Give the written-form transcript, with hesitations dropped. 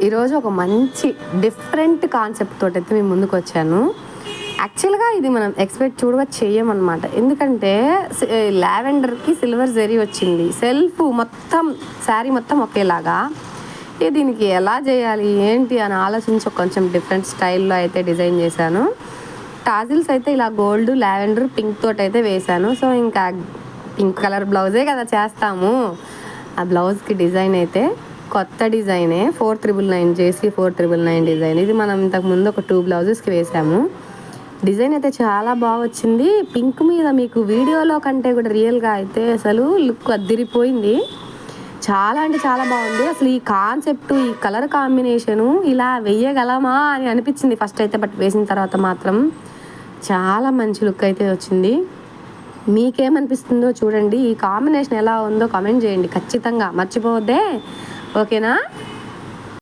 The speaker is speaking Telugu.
ఈరోజు ఒక మంచి డిఫరెంట్ కాన్సెప్ట్ తోటి అయితే మేము ముందుకు వచ్చాను. యాక్చువల్గా ఇది మనం ఎక్స్పెక్ట్ చూడగా చెయ్యమన్నమాట. ఎందుకంటే లావెండర్కి సిల్వర్ జరీ వచ్చింది, సెల్ఫ్ మొత్తం శారీ మొత్తం ఒకేలాగా. దీనికి ఎలా చేయాలి ఏంటి అని ఆలోచించి కొంచెం డిఫరెంట్ స్టైల్లో అయితే డిజైన్ చేశాను. టాజిల్స్ అయితే ఇలా గోల్డ్, లావెండర్, పింక్ తోటి అయితే వేశాను. సో ఇంకా పింక్ కలర్ బ్లౌజే కదా చేస్తాము. ఆ బ్లౌజ్కి డిజైన్ అయితే కొత్త డిజైనే, 4999 చేసి 4999 డిజైన్. ఇది మనం ఇంతకుముందు ఒక 2 బ్లౌజెస్కి వేసాము. డిజైన్ అయితే చాలా బాగా వచ్చింది. పింక్ మీద మీకు వీడియోలో కంటే కూడా రియల్గా అయితే అసలు లుక్ అద్దిరిపోయింది. చాలా అంటే చాలా బాగుంది. అసలు ఈ కాన్సెప్ట్, ఈ కలర్ కాంబినేషను ఇలా వేయగలమా అని అనిపించింది ఫస్ట్ అయితే. బట్ వేసిన తర్వాత మాత్రం చాలా మంచి లుక్ అయితే వచ్చింది. మీకేమనిపిస్తుందో చూడండి. ఈ కాంబినేషన్ ఎలా ఉందో కామెంట్ చేయండి ఖచ్చితంగా, మర్చిపోవద్దే. ఓకేనా?